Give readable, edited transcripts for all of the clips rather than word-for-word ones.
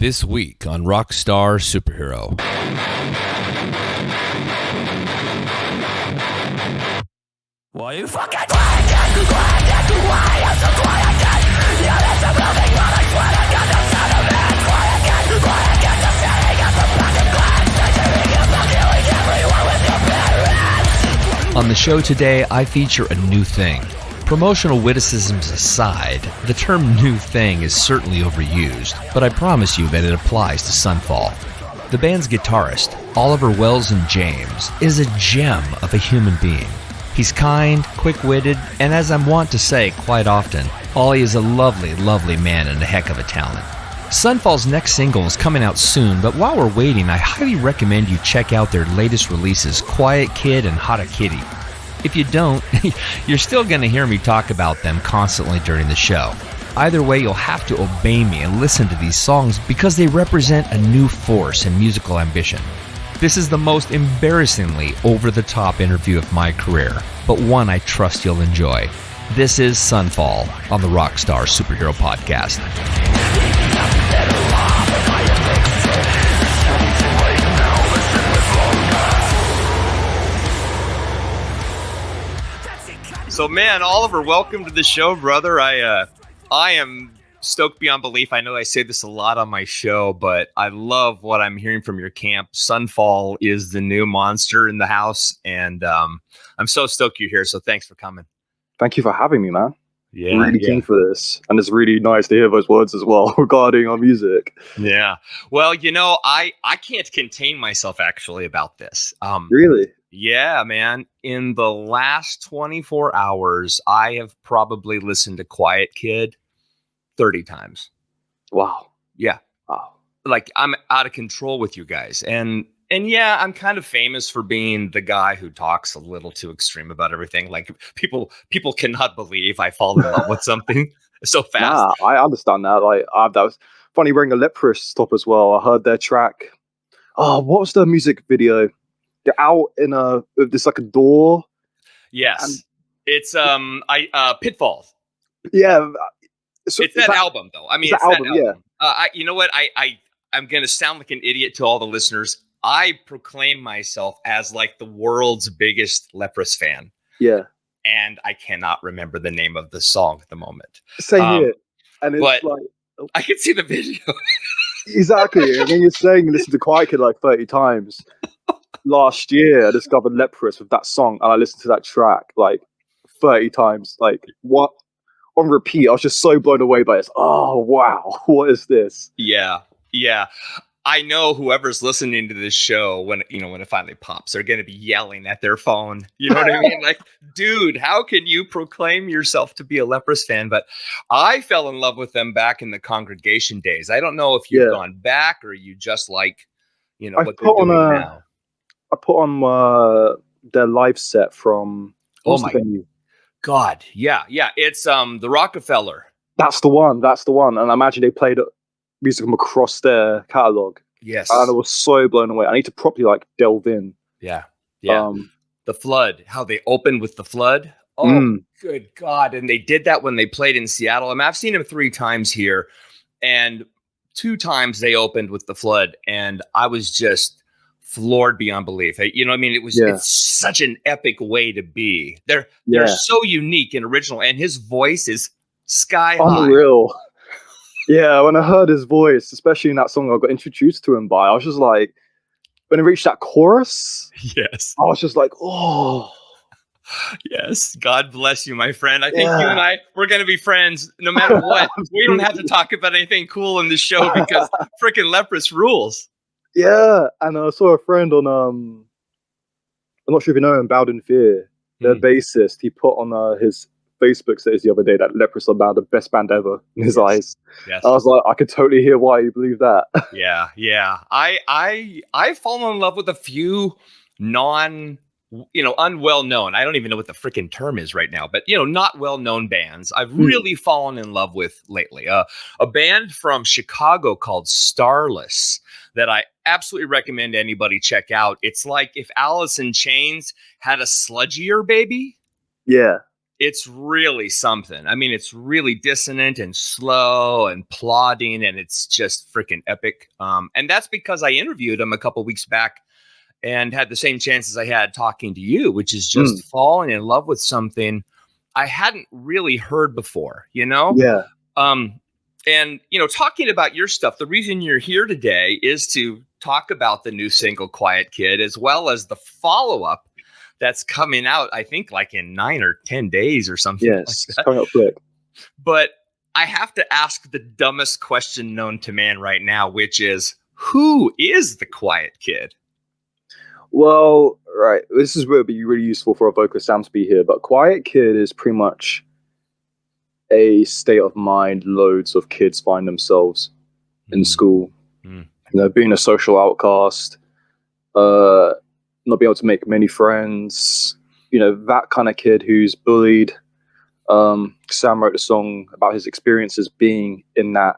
This week on Rockstar Superhero. Why you fucking quiet? Why you so quiet? Yeah, that's a building, but I swear to God, the sound of it. Quiet, the setting of the fucking glass. Measuring and killing everyone with your parents. On the show today, I feature a new thing. Promotional witticisms aside, the term new thing is certainly overused, but I promise you that it applies to Sunfall. The band's guitarist, Welzen-James, is a gem of a human being. He's kind, quick-witted, and as I'm wont to say quite often, Ollie is a lovely, lovely man and a heck of a talent. Sunfall's next single is coming out soon, but while we're waiting, I highly recommend you check out their latest releases, Kid and Harakiri. If you don't, you're still going to hear me talk about them constantly during the show. Either way, you'll have to obey me and listen to these songs because they represent a new force in musical ambition. This is the most embarrassingly over-the-top interview of my career, but one I trust you'll enjoy. This is Sunfall on the Rockstar Superhero Podcast. So, man, Oliver, welcome to the show, brother. I am stoked beyond belief. I know I say this a lot on my show, but I love what I'm hearing from your camp. Sunfall is the new monster in the house, and I'm so stoked you're here, so thanks for coming. Thank you for having me, man. Yeah, I'm really keen for this, and it's really nice to hear those words as well regarding our music. Yeah. Well, you know, I can't contain myself, actually, about this. Really? Yeah, man. In the last 24 hours, I have probably listened to Kid 30 times. Wow. Yeah. Wow. Like, I'm out of control with you guys. And yeah, I'm kind of famous for being the guy who talks a little too extreme about everything. Like, people cannot believe I fall in love with something so fast. Nah, I understand that. Like, that was funny wearing a Leprous top as well. I heard their track. Oh, what was the music video? They're out in this like a door. Yes. And it's Pitfall. Yeah. So, it's that album, though. I mean, it's that album. Yeah. You know what? I'm going to sound like an idiot to all the listeners. I proclaim myself as like the world's biggest Leprous fan. Yeah. And I cannot remember the name of the song at the moment. Same here. And it's but like, I can see the video. Exactly. And then you're saying listen to Kid like 30 times. Last year, I discovered Leprous with that song, and I listened to that track like 30 times. Like, what? On repeat. I was just so blown away by this. Oh, wow. What is this? Yeah. Yeah. I know whoever's listening to this show, when it finally pops, they're going to be yelling at their phone. You know what I mean? Like, dude, how can you proclaim yourself to be a Leprous fan? But I fell in love with them back in the Congregation days. I don't know if you've gone back or you just like, what they're doing now. I put on their live set from venue? God, yeah. It's the Rockefeller. That's the one. And I imagine they played music from across their catalog. Yes, and I was so blown away. I need to properly like delve in. Yeah. The Flood. How they opened with the Flood. Oh, good God! And they did that when they played in Seattle. I mean, I've seen them 3 times here, and 2 times they opened with the Flood, and I was just floored beyond belief. You know what I mean? It's such an epic way to be. They're so unique and original, and his voice is sky high. Unreal. Yeah, when I heard his voice, especially in that song I got introduced to him by, I was just like, when it reached that chorus, yes, I was just like, oh. Yes, God bless you, my friend. I think you and we're going to be friends no matter what. We don't have to talk about anything cool in this show because freaking Leprous rules. Yeah, and I saw a friend on, I'm not sure if you know him, Bowden Fear, their bassist. He put on his Facebook status the other day that Leprous are the best band ever in his eyes. Yes. I was like, I could totally hear why you believe that. Yeah. I've fallen in love with a few unwell known. I don't even know what the freaking term is right now, but not well known bands I've really fallen in love with lately. A band from Chicago called Starless that I absolutely recommend anybody check out. It's like if Alice in Chains had a sludgier baby. Yeah. it's really something. I mean, it's really dissonant and slow and plodding, and it's just freaking epic. And that's because I interviewed him a couple weeks back and had the same chances I had talking to you, which is just falling in love with something I hadn't really heard before, you know? Yeah. And, you know, talking about your stuff, the reason you're here today is to talk about the new single Quiet Kid, as well as the follow-up that's coming out, I think, like in 9 or 10 days or something. Yes, like it's coming up quick. But I have to ask the dumbest question known to man right now, which is, who is the Quiet Kid? Well, right. This is where it'd be really useful for a vocalist Sam to be here. But Quiet Kid is pretty much a state of mind loads of kids find themselves in school. You know, being a social outcast, not being able to make many friends. You know, that kind of kid who's bullied. Sam wrote a song about his experiences being in that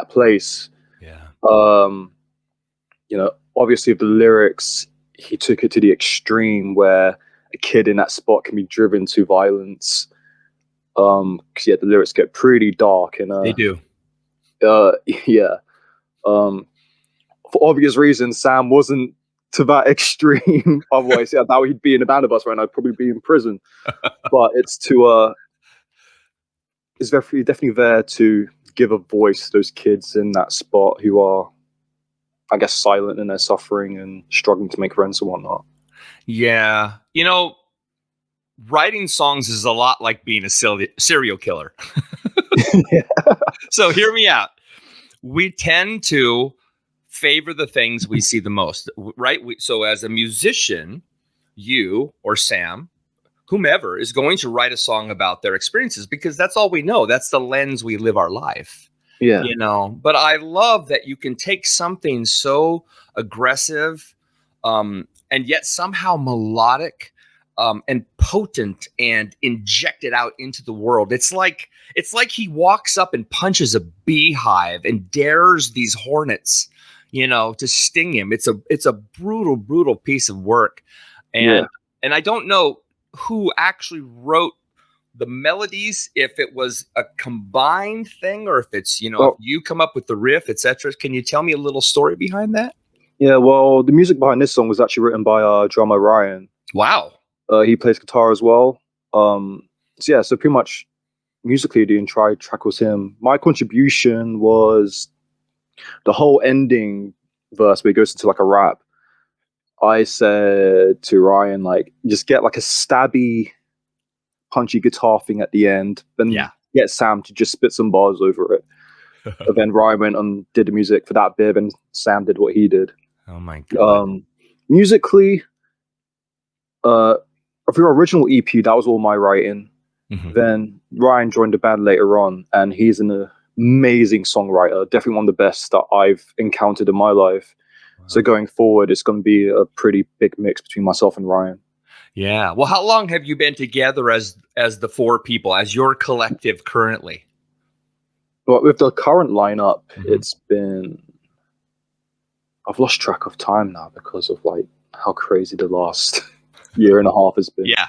place. Yeah. You know, obviously the lyrics, he took it to the extreme where a kid in that spot can be driven to violence. Because the lyrics get pretty dark and They do. Yeah. For obvious reasons, Sam wasn't to that extreme. Otherwise, now he'd be in a band of us right now. I'd probably be in prison. But it's definitely there to give a voice to those kids in that spot who are, I guess, silent in their suffering and struggling to make friends and whatnot. Yeah. You know, writing songs is a lot like being a serial killer. Yeah. So hear me out. We tend to favor the things we see the most, right? So as a musician, you or Sam, whomever, is going to write a song about their experiences because that's all we know. That's the lens we live our life. Yeah. You know, but I love that you can take something so aggressive and yet somehow melodic and potent and inject it out into the world. It's like he walks up and punches a beehive and dares these hornets, you know, to sting him. It's a brutal piece of work. And I don't know who actually wrote the melodies, if it was a combined thing or if it's, you know, if you come up with the riff, etc. Can you tell me a little story behind that? Yeah, well, the music behind this song was actually written by drummer Ryan. Wow. He plays guitar as well. So pretty much musically the entire track was him. My contribution was the whole ending verse where it goes into like a rap. I said to Ryan, like, just get like a stabby, punchy guitar thing at the end, then get Sam to just spit some bars over it. And then Ryan went and did the music for that bit, and Sam did what he did. Oh my god! Musically, for your original EP, that was all my writing. Then Ryan joined the band later on, and he's an amazing songwriter. Definitely one of the best that I've encountered in my life. Wow. So going forward, it's going to be a pretty big mix between myself and Ryan. Yeah. Well, how long have you been together as the four people, as your collective currently? Well, with the current lineup, it's been, I've lost track of time now because of like how crazy the last year and a half has been. Yeah.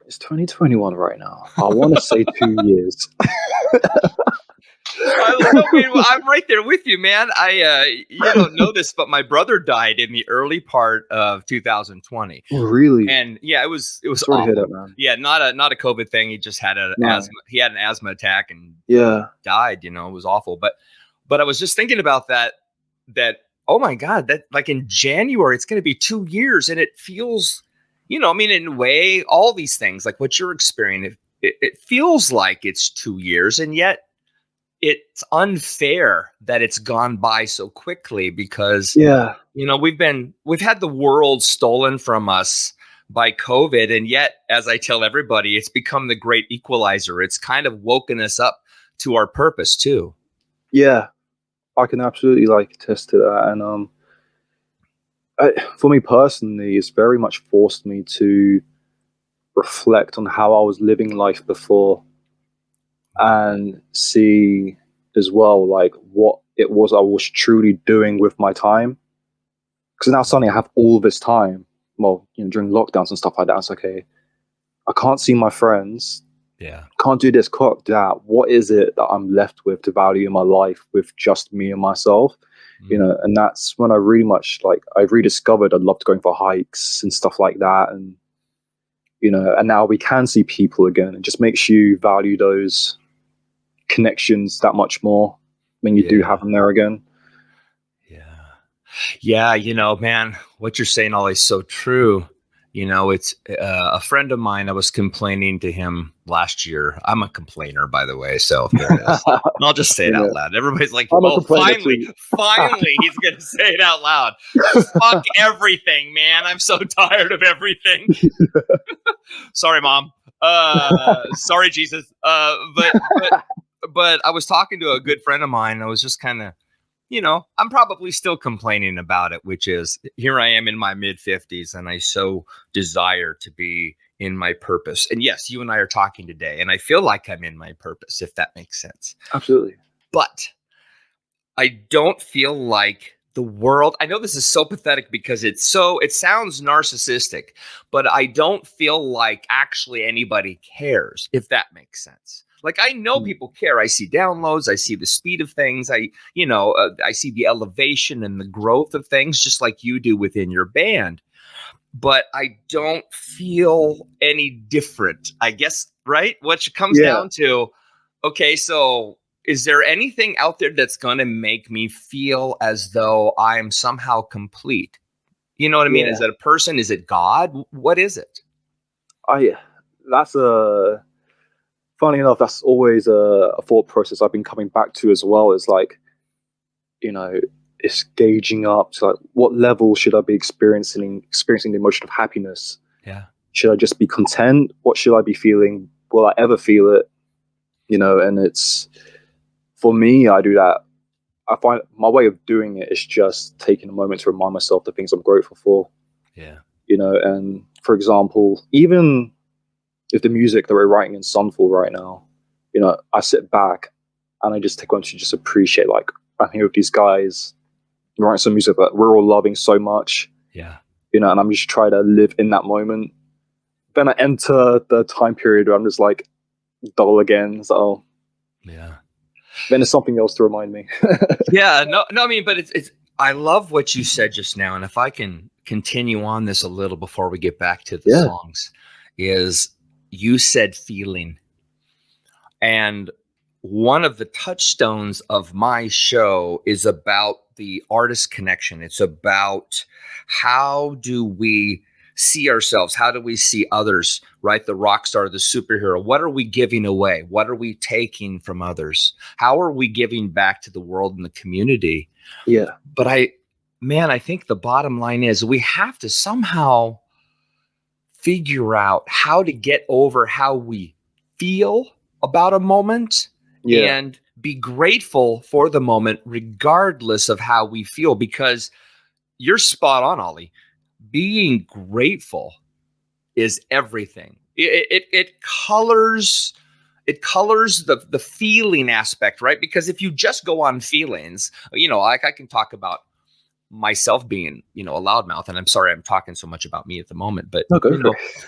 It's 2021 right now. I want to say 2 years. I'm right there with you, man. You don't know this, but my brother died in the early part of 2020. Oh, really? And yeah, it was Sorry awful. to hear that, man. Yeah, not a COVID thing. He just had asthma. He had an asthma attack and died. You know, it was awful. But I was just thinking about that. Oh my God, that like in January, it's going to be 2 years, and it feels, you know, I mean, in a way, all these things like what you're experiencing, it feels like it's 2 years, and yet it's unfair that it's gone by so quickly because, you know, we've had the world stolen from us by COVID. And yet, as I tell everybody, it's become the great equalizer. It's kind of woken us up to our purpose too. Yeah, I can absolutely like attest to that. And, for me personally, it's very much forced me to reflect on how I was living life before and see as well like what it was I was truly doing with my time. because now suddenly I have all this time. Well, during lockdowns and stuff like that, it's okay. I can't see my friends. Yeah. Can't do this, can't do that. What is it that I'm left with to value in my life with just me and myself? And that's when I really much I rediscovered I loved going for hikes and stuff like that. And, and now we can see people again. It just makes you value those connections that much more when you do have them there again. Yeah, man, what you're saying, Ollie, is so true. It's a friend of mine. I was complaining to him last year. I'm a complainer, by the way. So there it is. And I'll just say it out loud. Everybody's like, oh, finally, he's going to say it out loud. Fuck everything, man. I'm so tired of everything. Sorry, Mom. Sorry, Jesus. But I was talking to a good friend of mine. I was just kind of, I'm probably still complaining about it, which is here I am in my mid 50s and I so desire to be in my purpose. And yes, you and I are talking today and I feel like I'm in my purpose, if that makes sense. Absolutely. But I don't feel like the world, I know this is so pathetic because it sounds narcissistic, but I don't feel like actually anybody cares, if that makes sense. Like, I know people care. I see downloads. I see the speed of things. I see the elevation and the growth of things, just like you do within your band. But I don't feel any different, I guess, right? Which comes down to, okay, so is there anything out there that's going to make me feel as though I'm somehow complete? You know what I mean? Is it a person? Is it God? What is it? Funny enough, that's always a thought process I've been coming back to as well. Is it's gauging up to what level should I be experiencing the emotion of happiness? Yeah. Should I just be content? What should I be feeling? Will I ever feel it? And it's, for me, I do that. I find my way of doing it is just taking a moment to remind myself the things I'm grateful for. Yeah. And for example, even if the music that we're writing in Sunfall right now, I sit back and I just take on to just appreciate, I'm here with these guys writing some music that we're all loving so much. Yeah. And I'm just trying to live in that moment. Then I enter the time period where I'm just dull again. So yeah. Then there's something else to remind me. Yeah, no, I mean, but it's, I love what you said just now. And if I can continue on this a little before we get back to the songs, is you said feeling. And one of the touchstones of my show is about the artist connection. It's about how do we see ourselves? How do we see others, right? The rock star, the superhero. What are we giving away? What are we taking from others? How are we giving back to the world and the community? Yeah. But I think the bottom line is we have to somehow figure out how to get over how we feel about a moment and be grateful for the moment, regardless of how we feel, because you're spot on, Ollie. Being grateful is everything. It colors the feeling aspect, right? Because if you just go on feelings, I can talk about myself being, a loudmouth, and I'm sorry I'm talking so much about me at the moment, but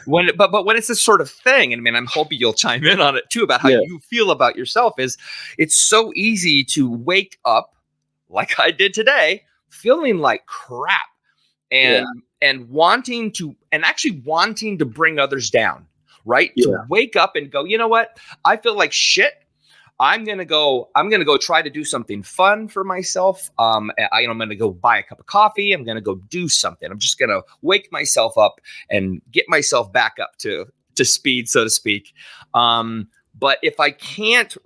when it's this sort of thing, and I mean, I'm hoping you'll chime in on it too about how you feel about yourself. Is it's so easy to wake up like I did today, feeling like crap, and wanting to bring others down, right? To wake up and go, you know what? I feel like shit. I'm gonna go try to do something fun for myself. I'm gonna go buy a cup of coffee. I'm gonna go do something. I'm just gonna wake myself up and get myself back up to speed, so to speak. But if I can't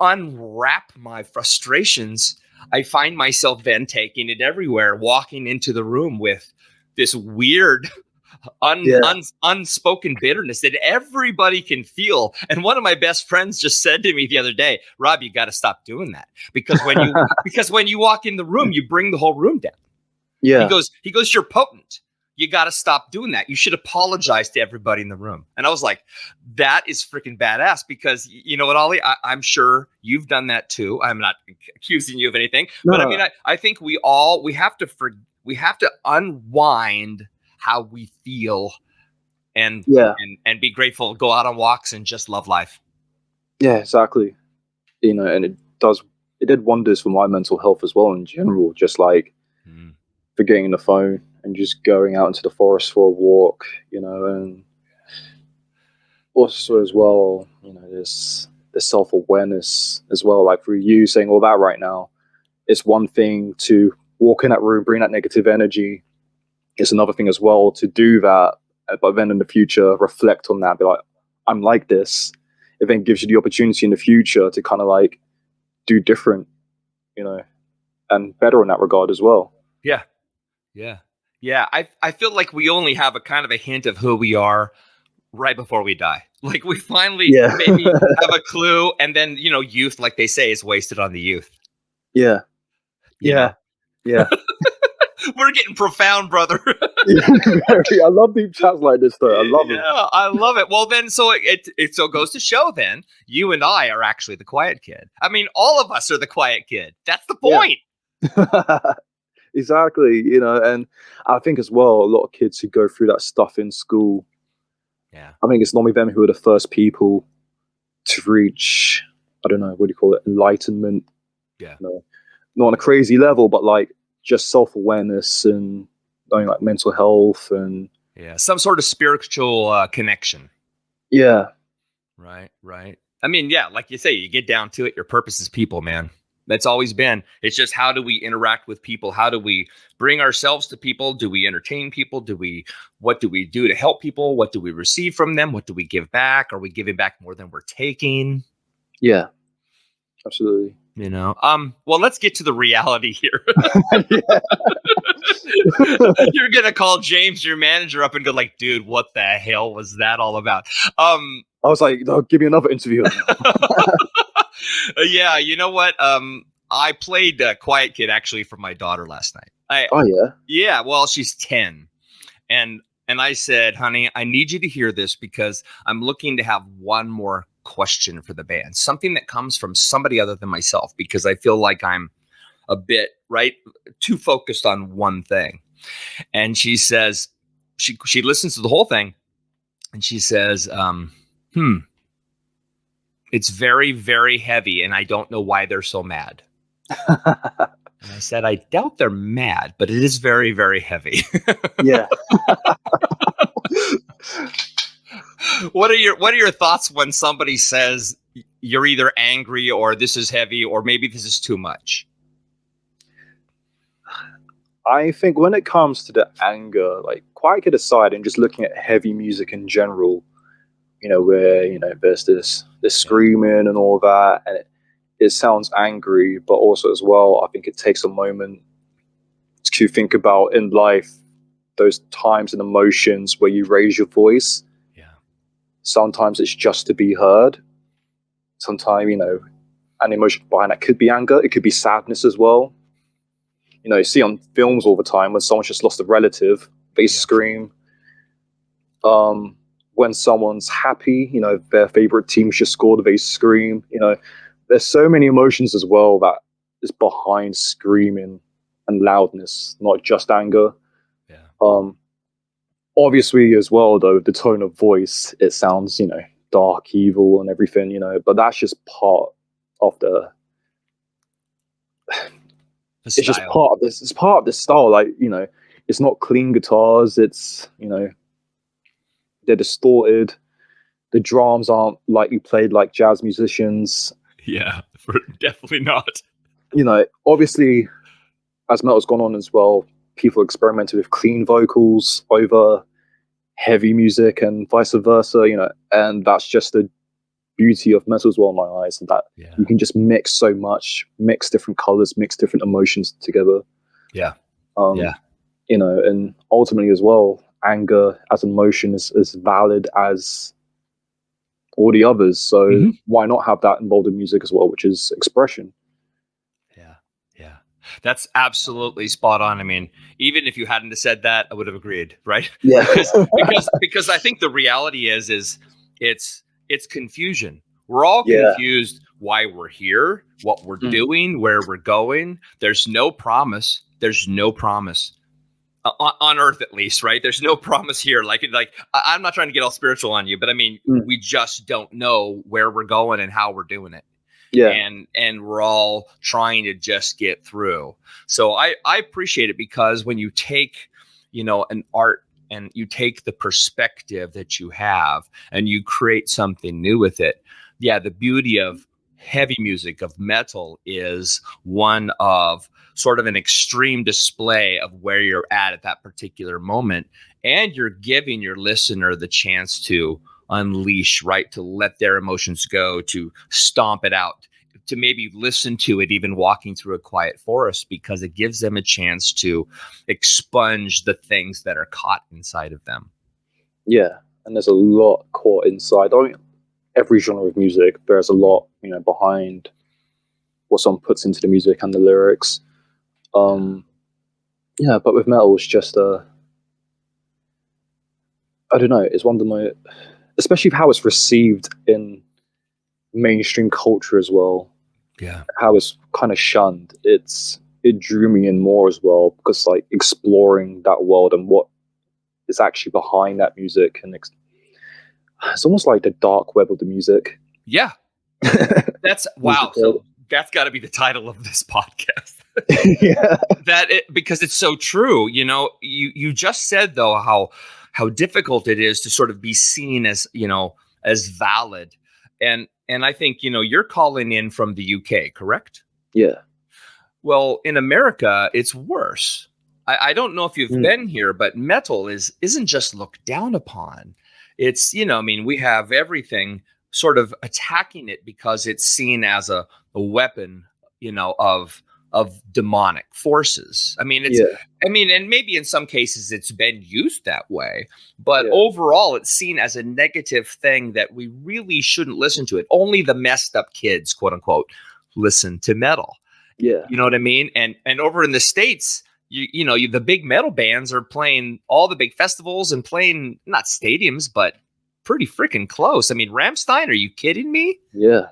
unwrap my frustrations, I find myself then taking it everywhere, walking into the room with this weird unspoken bitterness that everybody can feel. And one of my best friends just said to me the other day, Rob, you got to stop doing that, because when you walk in the room, you bring the whole room down. Yeah. He goes, you're potent. You got to stop doing that. You should apologize to everybody in the room. And I was like, that is freaking badass, because you know what, Ollie, I'm sure you've done that too. I'm not accusing you of anything, but I mean, I think we unwind how we feel and be grateful, go out on walks and just love life. Yeah, exactly. And it did wonders for my mental health as well in general, just like forgetting the phone and just going out into the forest for a walk, and also as well, there's the self-awareness as well, like through you saying all that right now. It's one thing to walk in that room, bring that negative energy. It's another thing as well to do that, but then in the future, reflect on that, be like, I'm like this. It then gives you the opportunity in the future to kind of like do different, and better in that regard as well. Yeah. I feel like we only have a kind of a hint of who we are right before we die. Like we finally maybe have a clue, and then youth, like they say, is wasted on the youth. Yeah. We're getting profound, brother. I love deep chats like this, though. I love it. Yeah, I love it. Well, then, so it goes to show, then you and I are actually the quiet kid. I mean, all of us are the quiet kid. That's the point. Yeah. Exactly. And I think as well, a lot of kids who go through that stuff in school. Yeah. I think it's normally them who are the first people to reach, I don't know, what do you call it? Enlightenment. Yeah. Not on a crazy level, but like just self-awareness and knowing like mental health and some sort of spiritual connection. Yeah. Right. I mean, like you say, you get down to it, your purpose is people, man. That's always been. It's just, how do we interact with people? How do we bring ourselves to people? Do we entertain people? What do we do to help people? What do we receive from them? What do we give back? Are we giving back more than we're taking? Yeah, absolutely. Well, let's get to the reality here. You're going to call James, your manager, up and go like, dude, what the hell was that all about? I was like, no, give me another interview. Yeah, you know what? I played Quiet Kid actually for my daughter last night. Oh, yeah? Yeah, well, she's 10. And I said, honey, I need you to hear this because I'm looking to have one more question for the band. Something that comes from somebody other than myself, because I feel like I'm a bit, too focused on one thing. And she says, she listens to the whole thing, and she says, it's very, very heavy, and I don't know why they're so mad. And I said, I doubt they're mad, but it is very, very heavy. Yeah. What are your thoughts when somebody says you're either angry or this is heavy or maybe this is too much? I think when it comes to the anger, like Quiet Kid aside, and just looking at heavy music in general, where there's this screaming and all that, and it sounds angry, but also as well, I think it takes a moment to think about in life those times and emotions where you raise your voice. Yeah. Sometimes it's just to be heard. Sometimes, an emotion behind that could be anger. It could be sadness as well. You see on films all the time when someone's just lost a relative, they scream. When someone's happy, their favorite team's just scored, they scream. There's so many emotions as well that is behind screaming and loudness, not just anger. Yeah. Obviously as well, though, the tone of voice, it sounds, dark, evil and everything, but that's just part of the it's just part of this. It's part of the style. Like, it's not clean guitars. It's, they're distorted. The drums aren't like you played like jazz musicians. Yeah, definitely not. Obviously, as metal's gone on as well, people experimented with clean vocals over heavy music and vice versa, and that's just the beauty of metal as well in my eyes, and that you can just mix so much, mix different colors, mix different emotions together. Yeah. And ultimately as well, anger as emotion is as valid as all the others. So why not have that involved in music as well, which is expression? Yeah. That's absolutely spot on. I mean, even if you hadn't said that, I would have agreed, right? Yeah. because I think the reality is it's confusion. We're all confused why we're here, what we're doing, where we're going. There's no promise. on Earth at least, right? There's no promise here. I'm not trying to get all spiritual on you, but I mean, we just don't know where we're going and how we're doing it. Yeah. And we're all trying to just get through. So I appreciate it, because when you take, an art and you take the perspective that you have and you create something new with it. Yeah. The beauty of heavy music, of metal, is one of sort of an extreme display of where you're at that particular moment. And you're giving your listener the chance to unleash, right? To let their emotions go, to stomp it out, to maybe listen to it even walking through a quiet forest, because it gives them a chance to expunge the things that are caught inside of them. Yeah. And there's a lot caught inside. I mean, every genre of music, there's a lot, behind what someone puts into the music and the lyrics. Yeah, but with metal, it's just I don't know. It's one of the most, especially how it's received in mainstream culture as well. Yeah, how it's kind of shunned. It drew me in more as well, because like exploring that world and what is actually behind that music, and it's almost like the dark web of the music. Yeah, that's wow. So that's got to be the title of this podcast. Yeah, because it's so true. You just said though how difficult it is to sort of be seen as as valid, and I think you're calling in from the UK, correct? Yeah. Well, in America, it's worse. I don't know if you've been here, but metal isn't just looked down upon. It's we have everything sort of attacking it because it's seen as a weapon, of demonic forces. I mean, and maybe in some cases it's been used that way, but overall it's seen as a negative thing that we really shouldn't listen to it. Only the messed up kids, quote unquote, listen to metal. Yeah. You know what I mean? And over in the States, the big metal bands are playing all the big festivals and playing not stadiums, but pretty freaking close. I mean, Rammstein, are you kidding me? Yeah.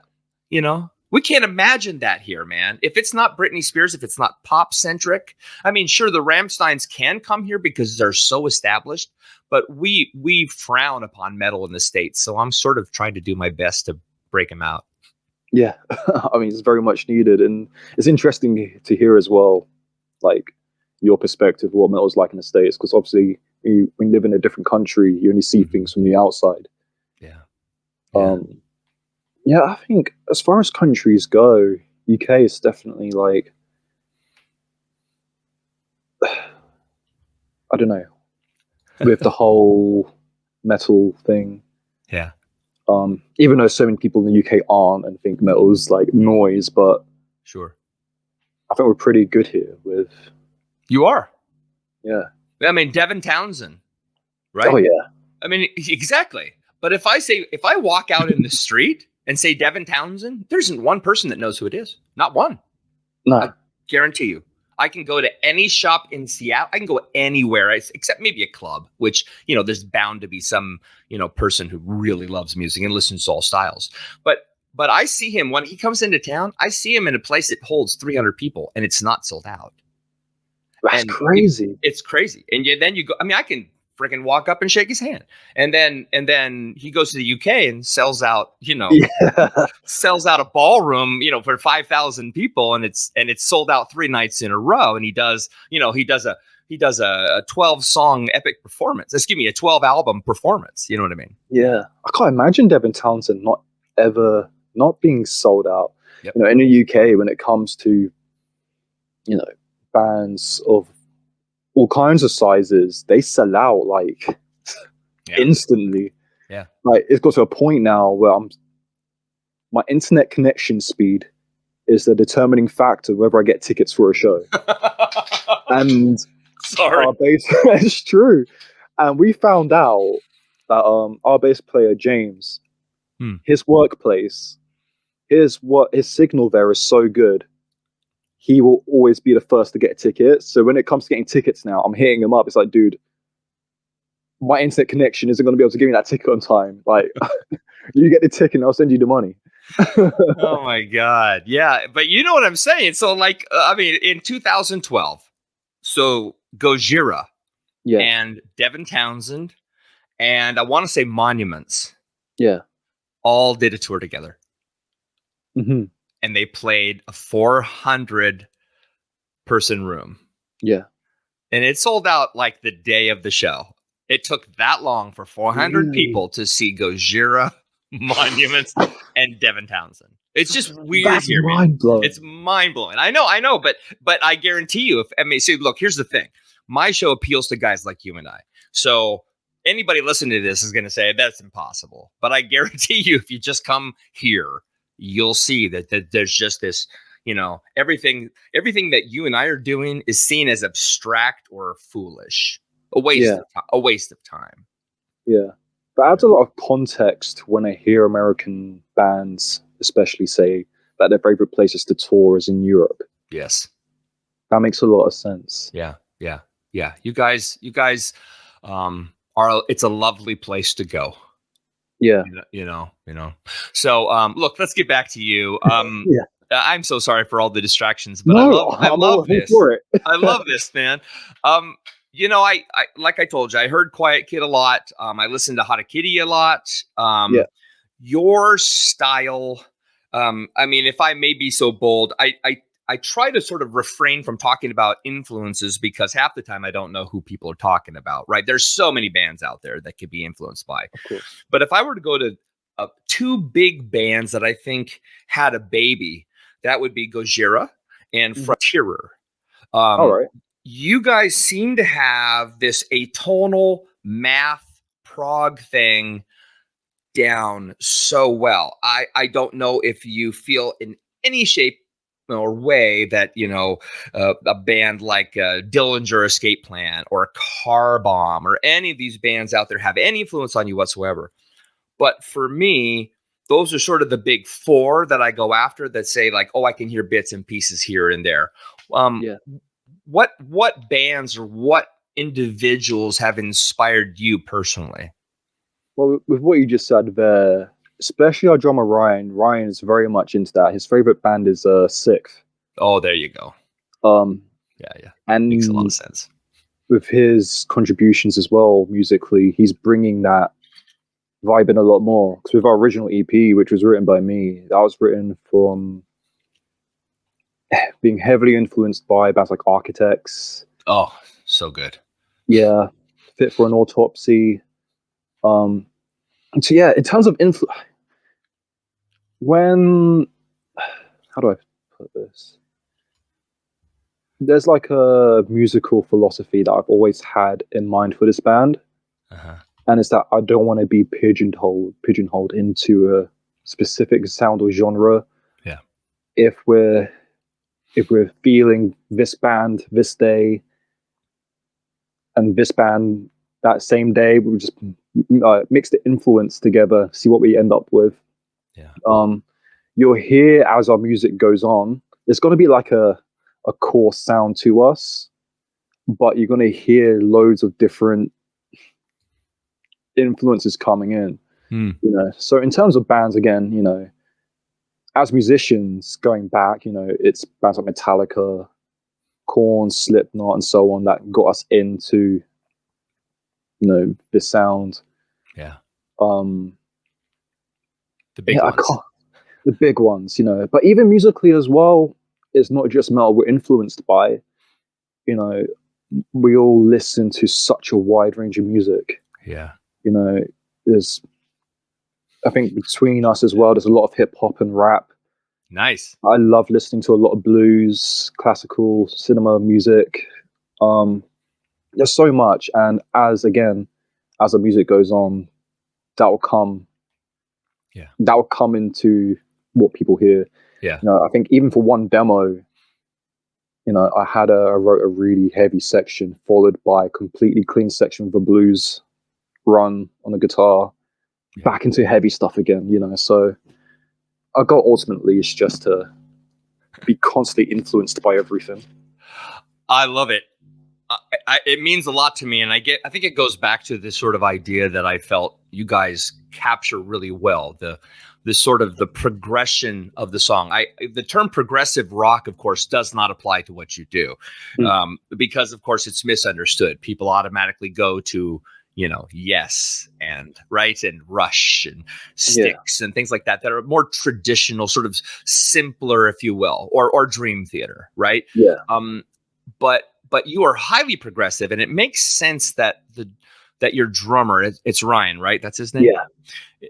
We can't imagine that here, man. If it's not Britney Spears, if it's not pop centric, I mean, sure, the Rammsteins can come here because they're so established, but we frown upon metal in the States. So I'm sort of trying to do my best to break them out. Yeah. I mean, it's very much needed. And it's interesting to hear as well, like your perspective of what metal is like in the States. Because obviously when you live in a different country, you only see things from the outside. Yeah. Yeah, I think as far as countries go, UK is definitely like, I don't know, with the whole metal thing. Yeah. Even though so many people in the UK aren't and think metal's like noise, but Sure. I think we're pretty good here with. You are. Yeah. I mean, Devin Townsend, right? Oh yeah. I mean, exactly. But if I walk out in the street and say Devin Townsend, there isn't one person that knows who it is. Not one. No. I guarantee you. I can go to any shop in Seattle. I can go anywhere except maybe a club, which, there's bound to be some, person who really loves music and listens to all styles. But I see him when he comes into town. I see him in a place that holds 300 people and it's not sold out. That's crazy. It's crazy. And then you go, I mean, I can freaking walk up and shake his hand. And then he goes to the UK and sells out, sells out a ballroom, for 5,000 people. And it's sold out 3 nights in a row. And he does a 12 song epic performance. Excuse me, a 12 album performance. You know what I mean? Yeah. I can't imagine Devin Townsend not being sold out. Yep. In the UK, when it comes to, bands of all kinds of sizes, they sell out like instantly. Yeah. Like it's got to a point now where my internet connection speed is the determining factor whether I get tickets for a show. And sorry, it's true. And we found out that our bass player James, his workplace, his signal there is so good. He will always be the first to get a ticket. So when it comes to getting tickets now, I'm hitting him up. It's like, dude, my internet connection isn't going to be able to give me that ticket on time. Like, you get the ticket and I'll send you the money. Oh my God. Yeah. But you know what I'm saying? So in 2012, so Gojira and Devin Townsend, and I want to say Monuments. Yeah. All did a tour together. Mm-hmm. And they played a 400-person room. Yeah. And it sold out like the day of the show. It took that long for 400 people to see Gojira, Monuments, and Devin Townsend. It's just weird. That's here, mind-blowing. It's mind-blowing. I know, but I guarantee you, see, look, here's the thing. My show appeals to guys like you and I. So anybody listening to this is going to say that's impossible. But I guarantee you, if you just come here, you'll see that there's just this, everything that you and I are doing is seen as abstract or foolish, a waste of time. Yeah. But it adds a lot of context when I hear American bands, especially say that their favorite places to tour is in Europe. Yes. That makes a lot of sense. Yeah. You guys it's a lovely place to go. Yeah. So, look, let's get back to you. Yeah. I'm so sorry for all the distractions, but No, I love this. For it. I love this, man. I like I told you, I heard Quiet Kid a lot. I listened to Harakiri a lot. Your style, if I may be so bold, I try to sort of refrain from talking about influences because half the time I don't know who people are talking about, right? There's so many bands out there that could be influenced by. Of course. But if I were to go to two big bands that I think had a baby, that would be Gojira and Frontierer. All right. You guys seem to have this atonal math prog thing down so well. I don't know if you feel in any shape or way that, a band like Dillinger Escape Plan or Car Bomb or any of these bands out there have any influence on you whatsoever. But for me, those are sort of the big four that I go after that say like, oh, I can hear bits and pieces here and there. What bands or what individuals have inspired you personally? Well, with what you just said there, especially our drummer Ryan is very much into that. His favorite band is Sixth. Oh, there you go. Yeah. And makes a lot of sense. With his contributions as well musically, he's bringing that vibe in a lot more. Because with our original EP, which was written by me, that was written from being heavily influenced by bands like Architects. Oh, so good. Yeah, Fit for an Autopsy. So yeah, in terms of influence, how do I put this? There's like a musical philosophy that I've always had in mind for this band, and it's that I don't want to be pigeonholed into a specific sound or genre. Yeah. If we're feeling this band this day and this band that same day, we just mix the influence together, see what we end up with. Yeah. You'll hear as our music goes on, there's going to be like a core sound to us, but you're going to hear loads of different influences coming in. So in terms of bands, again, as musicians going back, it's bands like Metallica, Korn, Slipknot, and so on that got us into the sound. Yeah. The big ones. The big ones, But even musically as well, it's not just metal we're influenced by. We all listen to such a wide range of music. Yeah. There's, I think between us as well, there's a lot of hip hop and rap. Nice. I love listening to a lot of blues, classical, cinema music. There's so much, and as the music goes on, that will come into what people hear. Yeah. I think even for one demo, I wrote a really heavy section followed by a completely clean section with a blues run on the guitar, back into heavy stuff again. So our goal ultimately is just to be constantly influenced by everything. I love it. It means a lot to me, and I think it goes back to this sort of idea that I felt you guys capture really well, the sort of the progression of the song. The term progressive rock, of course, does not apply to what you do, because of course it's misunderstood. People automatically go to, Yes and Right and Rush and Styx and things like that are more traditional, sort of simpler, if you will, or Dream Theater, right? Yeah. But you are highly progressive, and it makes sense that your drummer, it's Ryan, right? That's his name? Yeah.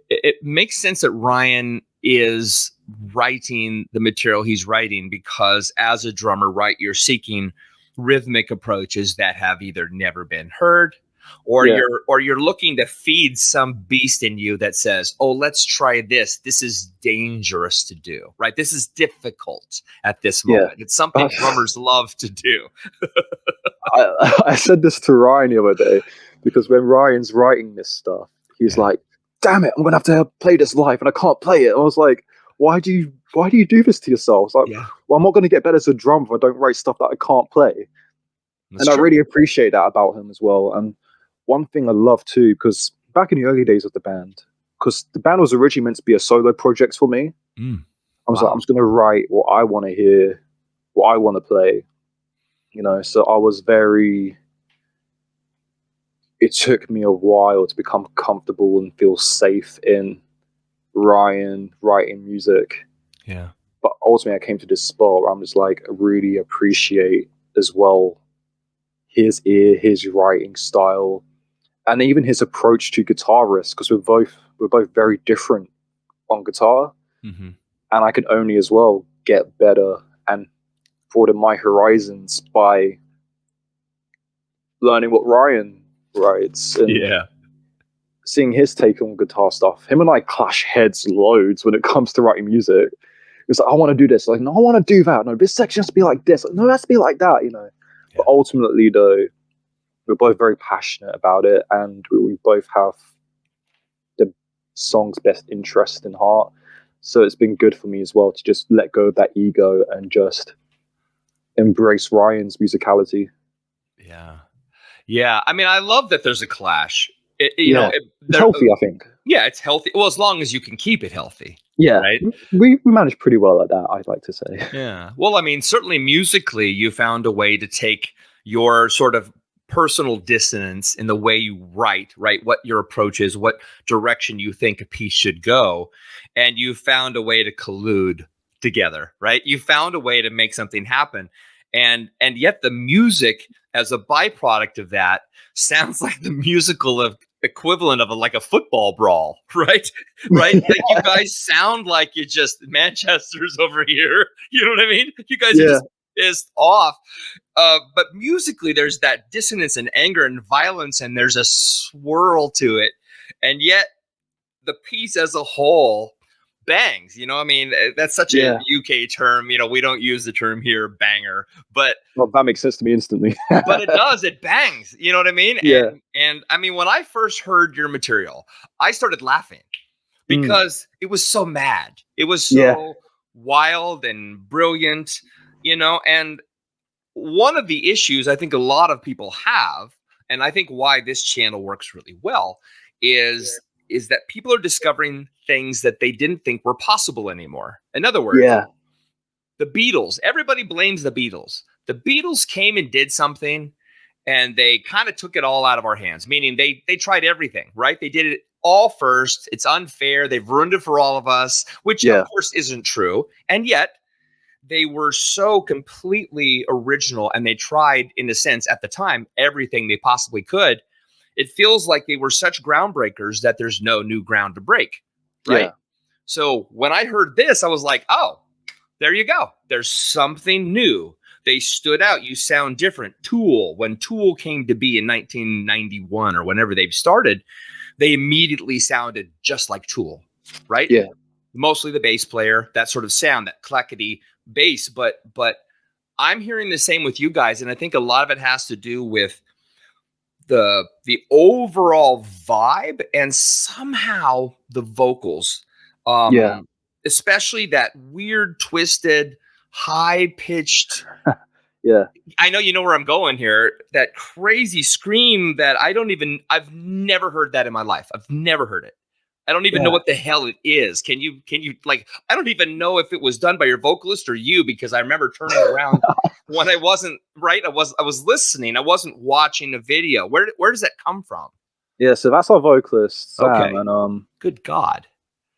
It makes sense that Ryan is writing the material he's writing, because as a drummer, right, you're seeking rhythmic approaches that have either never been heard, or you're looking to feed some beast in you that says, oh, let's try this. This is dangerous to do, right? This is difficult at this moment. It's something drummers love to do. I said this to Ryan the other day, because when Ryan's writing this stuff, he's like, damn it, I'm going to have to play this live and I can't play it. I was like, why do you do this to yourself? It's like, well, I'm not going to get better as a drummer if I don't write stuff that I can't play. That's true. I really appreciate that about him as well. And one thing I love too, because back in the early days of the band, because the band was originally meant to be a solo project for me. I was like, I'm just going to write what I want to hear, what I want to play. So I was it took me a while to become comfortable and feel safe in Ryan writing music. Yeah. But ultimately I came to this spot where I'm just like, I really appreciate as well his ear, his writing style, and even his approach to guitarists, because we're both very different on guitar. And I can only as well get better and broaden my horizons by learning what Ryan writes and seeing his take on guitar stuff. Him and I clash heads loads when it comes to writing music. It's like, I want to do this. Like, no, I want to do that. No, this section has to be like this. Like, no, it has to be like that, But ultimately, though, we're both very passionate about it, and we both have the song's best interest in heart. So it's been good for me as well to just let go of that ego and just embrace Ryan's musicality. Yeah. I mean, I love that there's a clash. It's healthy, I think. Yeah, it's healthy. Well, as long as you can keep it healthy. Yeah, right? We managed pretty well at that, I'd like to say. Yeah. Well, I mean, certainly musically, you found a way to take your sort of personal dissonance in the way you write, right? What your approach is, what direction you think a piece should go. And you found a way to collude together, right? You found a way to make something happen. And yet the music as a byproduct of that sounds like the musical equivalent of a football brawl, right? Right? Like you guys sound like you're just Manchester's over here. You know what I mean? You guys are just pissed off. But musically, there's that dissonance and anger and violence, and there's a swirl to it. And yet the piece as a whole bangs, I mean, that's such a UK term, we don't use the term here, banger, but that makes sense to me instantly. But it bangs, you know what I mean? Yeah. And I mean, when I first heard your material, I started laughing because it was so mad. It was so wild and brilliant, and one of the issues I think a lot of people have, and I think why this channel works really well, is that people are discovering things that they didn't think were possible anymore. In other words, the Beatles, everybody blames the Beatles. The Beatles came and did something, and they kind of took it all out of our hands, meaning they tried everything, right? They did it all first. It's unfair. They've ruined it for all of us, which of course isn't true. And yet they were so completely original, and they tried, in a sense, at the time, everything they possibly could. It feels like they were such groundbreakers that there's no new ground to break, right? Yeah. So when I heard this, I was like, oh, there you go. There's something new. They stood out. You sound different. Tool, when Tool came to be in 1991 or whenever they started, they immediately sounded just like Tool, right? Yeah. Mostly the bass player, that sort of sound, that clackety bass. But I'm hearing the same with you guys, and I think a lot of it has to do with the overall vibe and somehow the vocals. Especially that weird, twisted, high-pitched. I know you know where I'm going here. That crazy scream that I've never heard that in my life. I've never heard it. I don't even know what the hell it is. Can you like, I don't even know if it was done by your vocalist or you, because I remember turning around when I wasn't right. I was listening. I wasn't watching the video. Where does that come from? Yeah, so that's our vocalist, Sam. Okay. And good God.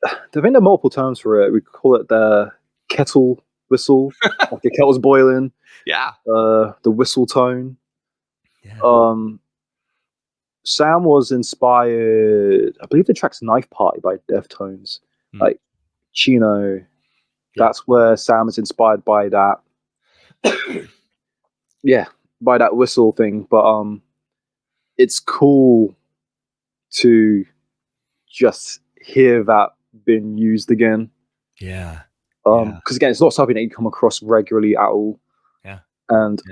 I think there are multiple terms for it. We call it the kettle whistle, like the kettle's boiling. Yeah. The whistle tone. Yeah. Sam was inspired, I believe the track's Knife Party by Deftones, like Chino. That's where Sam is inspired by that. Yeah, by that whistle thing. But it's cool to just hear that being used again. Yeah. Because again, it's not something that you come across regularly at all. Yeah. And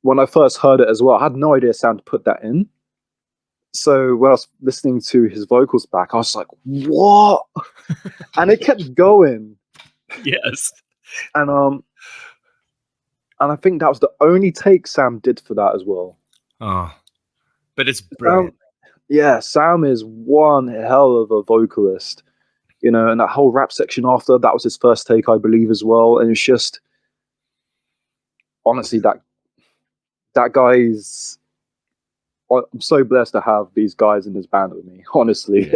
when I first heard it as well, I had no idea Sam put that in. So when I was listening to his vocals back, I was like, what? And it kept going. Yes. And I think that was the only take Sam did for that as well. Oh. But it's brilliant. Sam is one hell of a vocalist. You know, and that whole rap section after, that was his first take, I believe, as well. And it's just, honestly, that guy's, I'm so blessed to have these guys in this band with me, honestly.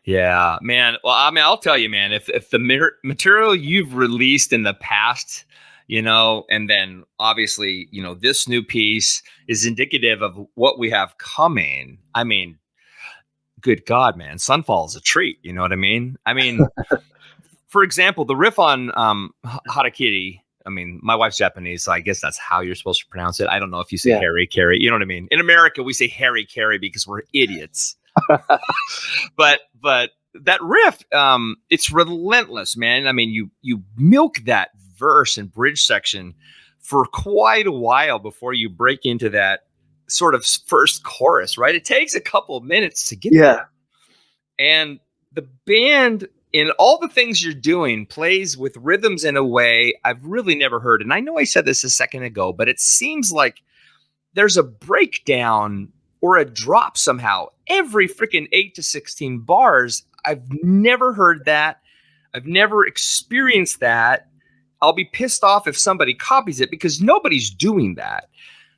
Yeah, man. Well, I mean, I'll tell you, man, if the material you've released in the past, you know, and then obviously, you know, this new piece is indicative of what we have coming. I mean, good God, man, Sunfall is a treat. You know what I mean? I mean, for example, the riff on Harakiri. I mean, my wife's Japanese, so I guess that's how you're supposed to pronounce it. I don't know if you say Harry Carey. You know what I mean? In America, we say Harry Carey because we're idiots. but that riff, it's relentless, man. I mean, you milk that verse and bridge section for quite a while before you break into that sort of first chorus, right? It takes a couple of minutes to get there. And the band, in all the things you're doing, plays with rhythms in a way I've really never heard. And I know I said this a second ago, but it seems like there's a breakdown or a drop somehow every freaking 8 to 16 bars. I've never heard that. I've never experienced that. I'll be pissed off if somebody copies it because nobody's doing that.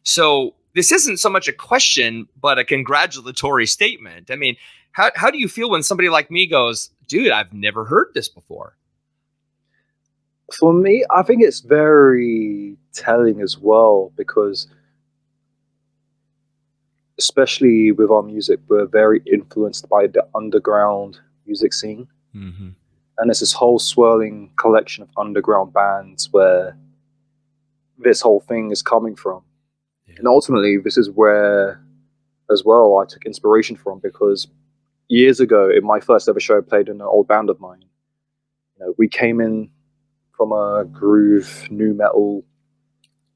So this isn't so much a question, but a congratulatory statement. I mean, how do you feel when somebody like me goes, dude, I've never heard this before? For me, I think it's very telling as well, because especially with our music, we're very influenced by the underground music scene. Mm-hmm. And there's this whole swirling collection of underground bands where this whole thing is coming from. Yeah. And ultimately, this is where, as well, I took inspiration from, because years ago, in my first ever show, I played in an old band of mine. You know, we came in from a groove, new metal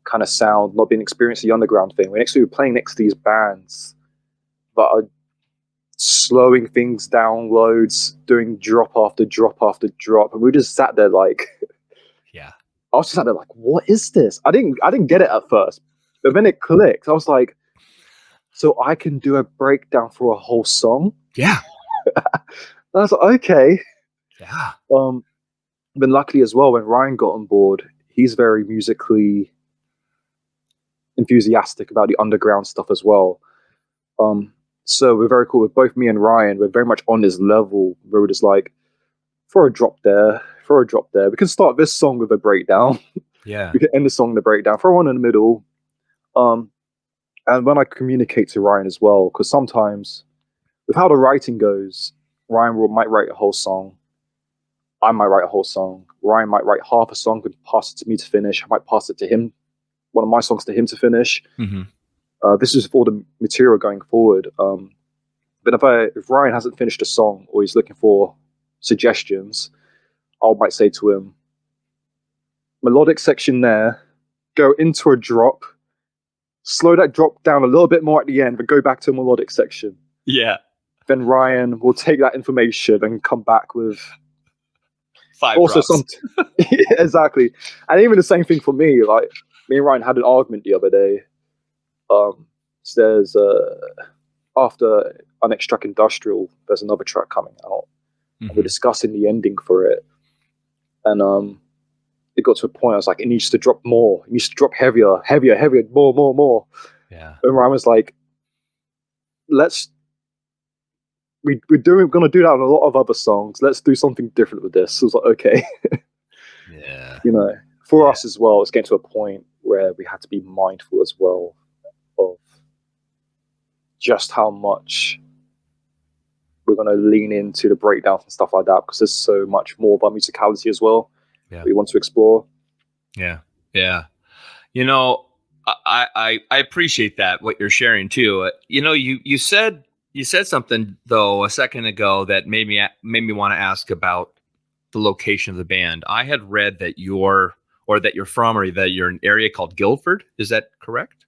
kind of sound, not being experienced the underground thing. We were playing next to these bands that are slowing things down loads, doing drop after drop after drop, and we just sat there like, I was just sat there like, what is this? I didn't get it at first, but then it clicked. I was like, so I can do a breakdown for a whole song? Yeah. I was like, okay. Yeah. Then luckily as well, when Ryan got on board, he's very musically enthusiastic about the underground stuff as well. So we're very cool with both me and Ryan. We're very much on this level where we're just like, throw a drop there. We can start this song with a breakdown. Yeah. We can end the song with a breakdown. Throw one in the middle. And when I communicate to Ryan as well, because sometimes with how the writing goes, Ryan might write a whole song. I might write a whole song. Ryan might write half a song and pass it to me to finish. I might pass it to him, one of my songs to him to finish. Mm-hmm. This is for the material going forward. But if Ryan hasn't finished a song or he's looking for suggestions, I might say to him, melodic section there, go into a drop, slow that drop down a little bit more at the end, but go back to a melodic section. Yeah. Then Ryan will take that information and come back with 5 also drops. Yeah, exactly. And even the same thing for me. Like, me and Ryan had an argument the other day. There's after our next track, Industrial, there's another track coming out. And we're discussing the ending for it. And it got to a point I was like, it needs to drop more. It needs to drop heavier, more. Yeah. And Ryan was like, we're gonna do that on a lot of other songs. Let's do something different with this. So I was like, okay. Yeah. For us as well, it's getting to a point where we had to be mindful as well of just how much we're going to lean into the breakdowns and stuff like that, because there's so much more about musicality as well we want to explore. Yeah. I appreciate that, what you're sharing too. You said something though a second ago that made me want to ask about the location of the band. I had read that you're from, or that you're in an area called Guildford. Is that correct?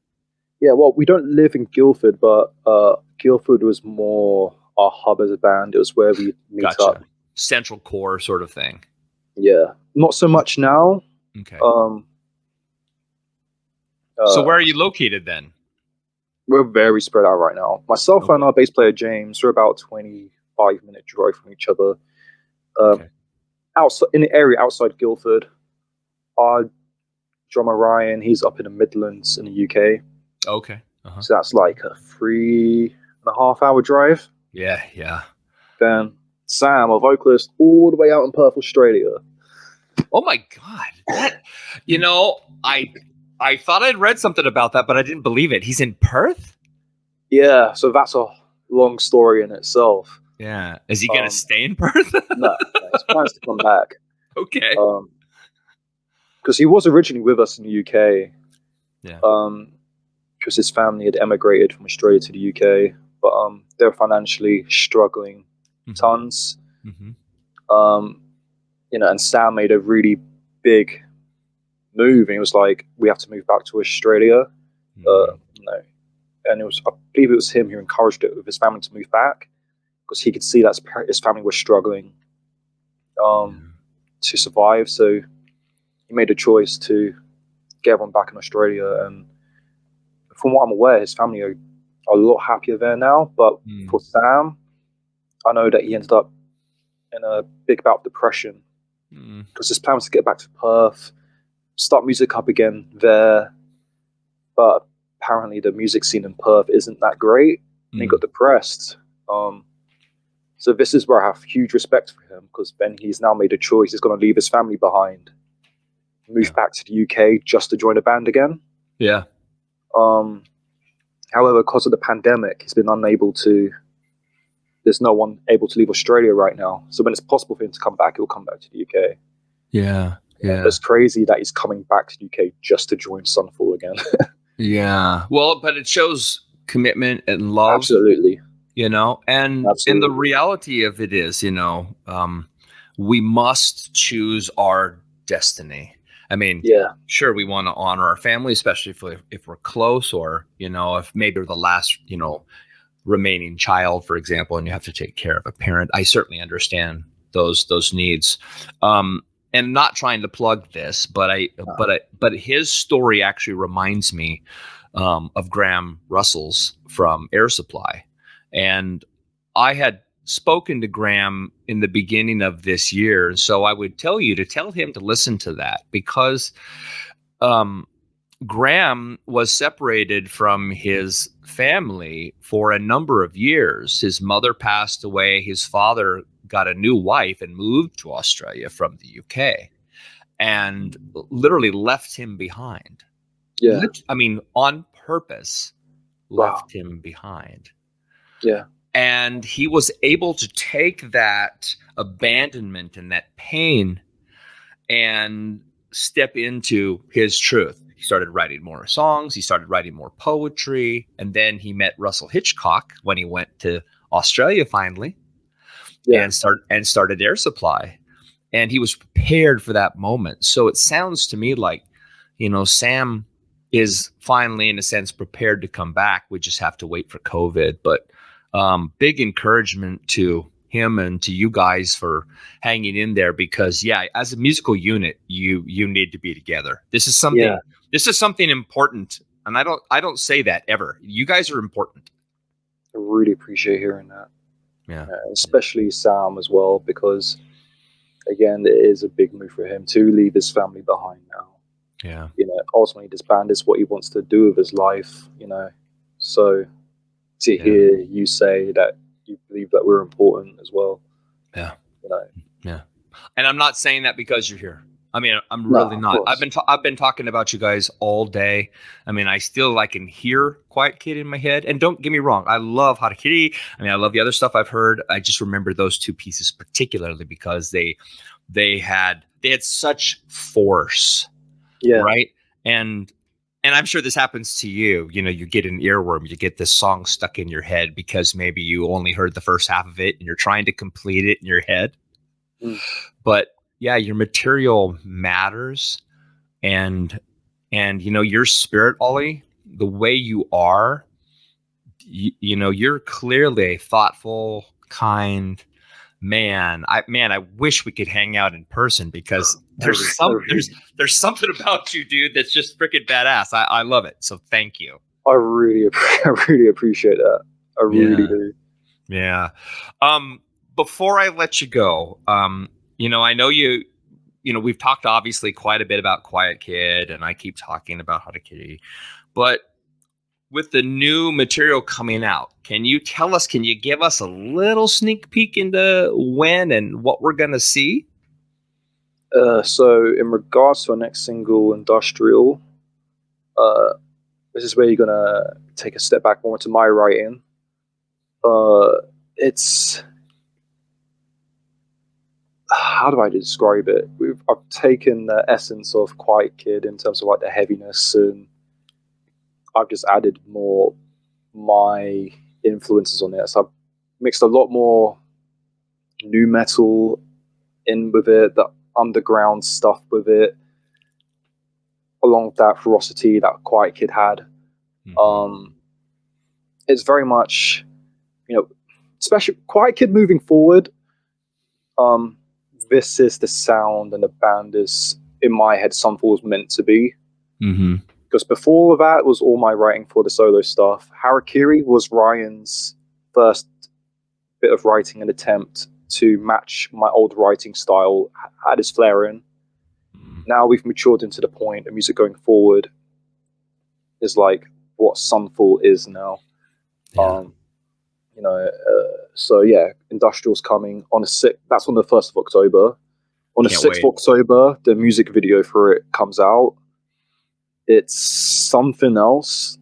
Yeah, well, we don't live in Guildford, but Guildford was more our hub as a band. It was where we meet up. Central core sort of thing. Yeah, not so much now. Okay. So where are you located then? We're very spread out right now. Myself and our bass player James, we're about 25-minute drive from each other. Outside in the area outside Guildford. Our drummer Ryan, he's up in the Midlands in the UK. Okay. So that's like a 3.5-hour drive. Yeah. Then Sam, our vocalist, all the way out in Perth, Australia. Oh my God. I thought I'd read something about that, but I didn't believe it. He's in Perth? Yeah, so that's a long story in itself. Yeah. Is he going to stay in Perth? No, his plans to come back. Okay. Because he was originally with us in the UK. Yeah. Because his family had emigrated from Australia to the UK, but they were financially struggling tons. And Sam made a really big move, and it was like, we have to move back to Australia. And I believe it was him who encouraged it with his family to move back, because he could see that his family was struggling to survive. So he made a choice to get everyone back in Australia, and from what I'm aware, his family are a lot happier there now. But for Sam, I know that he ended up in a big bout of depression, because his plan was to get back to Perth, start music up again there, but apparently the music scene in Perth isn't that great, and he got depressed. So this is where I have huge respect for him, because then he's now made a choice. He's going to leave his family behind, move back to the UK just to join a band again. Yeah. However, because of the pandemic, he's been unable to. There's no one able to leave Australia right now. So when it's possible for him to come back, he'll come back to the UK. Yeah. It's crazy that he's coming back to the UK just to join Sunfall again. Yeah. Well, but it shows commitment and love. Absolutely. And the reality of it is, we must choose our destiny. I mean, sure, we want to honor our family, especially if we're close, or, if maybe we're the last, remaining child, for example, and you have to take care of a parent. I certainly understand those needs. And not trying to plug this, but his story actually reminds me of Graham Russell's from Air Supply. And I had spoken to Graham in the beginning of this year. So I would tell him to listen to that, because Graham was separated from his family for a number of years. His mother passed away. His father got a new wife and moved to Australia from the UK, and literally left him behind. Yeah. I mean, on purpose, left him behind. Yeah. And he was able to take that abandonment and that pain and step into his truth. He started writing more songs. He started writing more poetry. And then he met Russell Hitchcock when he went to Australia finally. Yeah. And started Air Supply. And he was prepared for that moment. So it sounds to me like, Sam is finally, in a sense, prepared to come back. We just have to wait for COVID. But big encouragement to him and to you guys for hanging in there, because as a musical unit, you need to be together. This is something important. And I don't say that ever. You guys are important. I really appreciate hearing that. Yeah. Especially Sam as well, because again, it is a big move for him to leave his family behind now. Yeah. Ultimately, this band is what he wants to do with his life. So to hear you say that you believe that we're important as well. Yeah. Yeah. And I'm not saying that because you're here. I mean, I'm really not. I've been talking about you guys all day. I mean, I still can hear Quiet Kid in my head. And don't get me wrong, I love Harakiri. I mean, I love the other stuff I've heard. I just remember those two pieces particularly because they had such force. Yeah. Right. And I'm sure this happens to you. You get an earworm, you get this song stuck in your head because maybe you only heard the first half of it and you're trying to complete it in your head. Mm. But yeah, your material matters. And your spirit, Ollie, the way you are, you're clearly a thoughtful, kind man. I wish we could hang out in person because there's something about you, dude, that's just freaking badass. I love it. So thank you. I really appreciate that. I really do. Yeah. Before I let you go, I know we've talked obviously quite a bit about Quiet Kid, and I keep talking about Harakiri, but with the new material coming out, can you give us a little sneak peek into when and what we're going to see? So in regards to our next single, Industrial, this is where you're going to take a step back more into my writing. It's, how do I describe it? I've taken the essence of Quiet Kid in terms of the heaviness, and I've just added more my influences on it. So I've mixed a lot more nu metal in with it, the underground stuff with it, along with that ferocity that Quiet Kid had. Mm-hmm. It's very much, especially Quiet Kid moving forward. This is the sound and the band is, in my head, Sunfall was meant to be. Mm-hmm. Because before that was all my writing for the solo stuff. Harakiri was Ryan's first bit of writing, an attempt to match my old writing style, had his flair in. Now we've matured into the point, the music going forward is like what Sunfall is now. Yeah. So yeah, Industrial's coming on the 6th. That's on the 1st of October. On the 6th of October, the music video for it comes out. It's something else.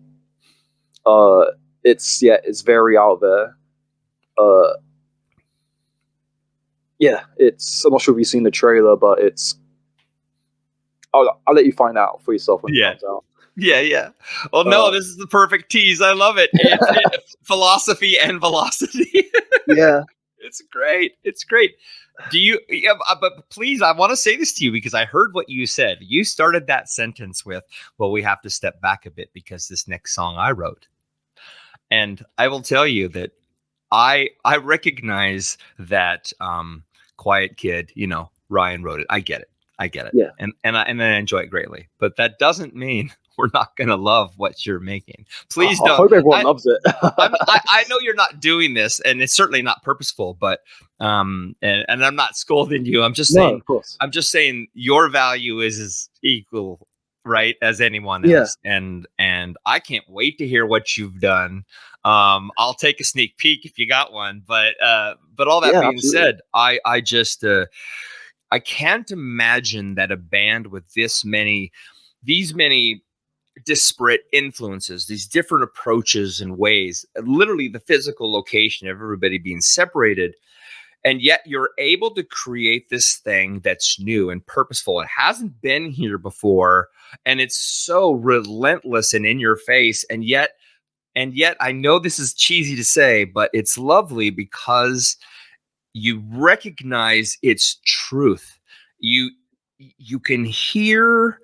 It's very out there. I'm not sure if you've seen the trailer, but I'll let you find out for yourself when it comes out. Yeah. Well, no, this is the perfect tease. I love it. It's philosophy and velocity. Yeah. It's great. But please, I want to say this to you because I heard what you said. You started that sentence with, well, we have to step back a bit because this next song I wrote. And I will tell you that I recognize that Quiet Kid, Ryan wrote it. I get it. Yeah. And I enjoy it greatly. But that doesn't mean we're not going to love what you're making. Please don't. I hope everyone loves it. I know you're not doing this, and it's certainly not purposeful, but and I'm not scolding you. I'm just saying, no, of course. I'm just saying your value is as equal, right, as anyone else. And I can't wait to hear what you've done. I'll take a sneak peek if you got one, but all that being said, I just I can't imagine that a band with these many disparate influences, these different approaches and ways, literally the physical location of everybody being separated, and yet you're able to create this thing that's new and purposeful. It hasn't been here before, and it's so relentless and in your face, and yet I know this is cheesy to say, but it's lovely because you recognize its truth. You can hear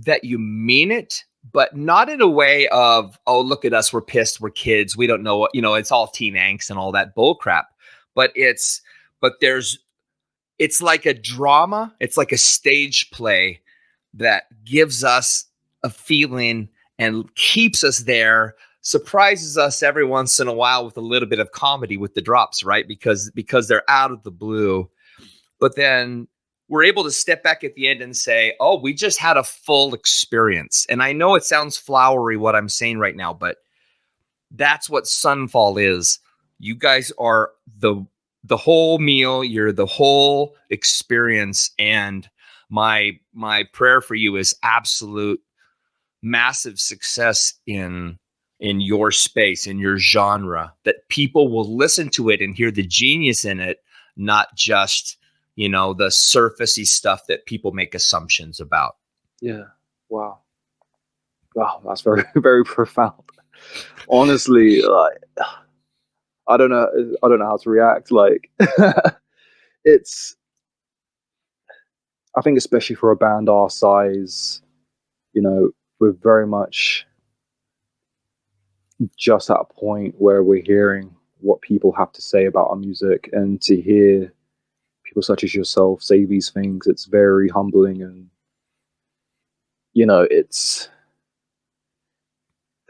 that you mean it, but not in a way of, oh, look at us, we're pissed, we're kids, we don't know what, it's all teen angst and all that bull crap. But it's like a drama, it's like a stage play that gives us a feeling and keeps us there surprises us every once in a while with a little bit of comedy with the drops, right? Because they're out of the blue. But then we're able to step back at the end and say, oh, we just had a full experience. And I know it sounds flowery what I'm saying right now, but that's what Sunfall is. You guys are the whole meal. You're the whole experience. And my prayer for you is absolute massive success in your space, in your genre, that people will listen to it and hear the genius in it, not just, the surfacey stuff that people make assumptions about. Yeah. Wow. That's very, very profound. Honestly, like, I don't know how to react. Like, I think especially for a band our size, we're very much just at a point where we're hearing what people have to say about our music, and to hear people such as yourself say these things, it's very humbling. And it's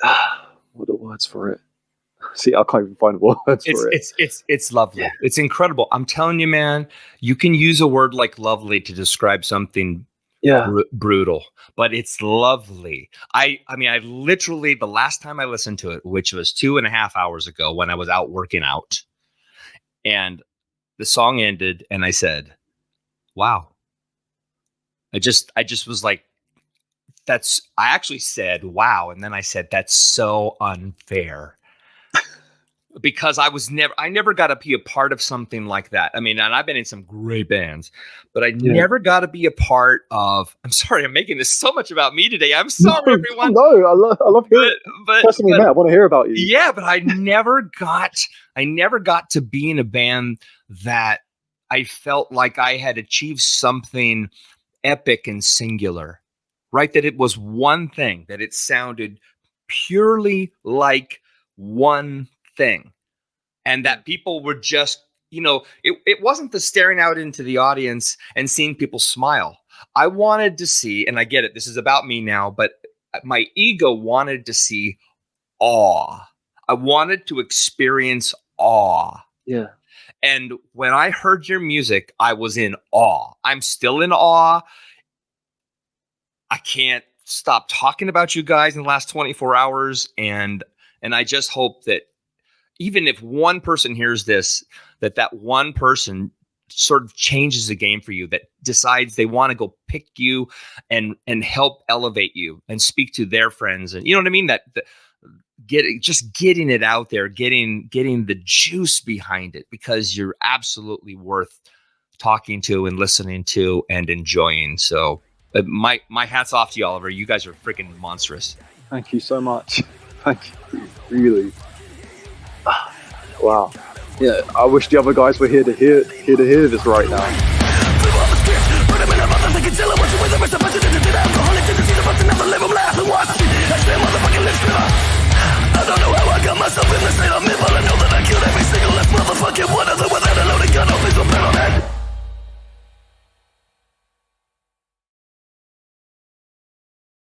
what are the words for it? See, I can't even find words for it. It's lovely. Yeah. It's incredible. I'm telling you, man, you can use a word like lovely to describe something brutal, but it's lovely. I mean, I literally, the last time I listened to it, which was 2.5 hours ago when I was out working out, and the song ended and I said, wow. I just was like, I actually said, wow. And then I said, that's so unfair. Because I never got to be a part of something like that. I mean, and I've been in some great bands, but I never got to be a part of. I'm sorry, I'm making this so much about me today. I'm sorry, everyone. No, I love hearing. Personally, I want to hear about you. Yeah, but I never got to be in a band that I felt like I had achieved something epic and singular, right? That it was one thing, that it sounded purely like one thing, and that people were just, it wasn't the staring out into the audience and seeing people smile. I wanted to see, and I get it, this is about me now, but my ego wanted to see awe. I wanted to experience awe. Yeah. And when I heard your music, I was in awe. I'm still in awe. I can't stop talking about you guys in the last 24 hours. And I just hope that even if one person hears this, that one person sort of changes the game for you, that decides they want to go pick you and help elevate you and speak to their friends. And you know what I mean? Getting it out there, getting the juice behind it, because you're absolutely worth talking to and listening to and enjoying. So my hat's off to you, Oliver. You guys are freaking monstrous. Thank you so much. Thank you. Really. Wow. Yeah, I wish the other guys were here to hear this right now.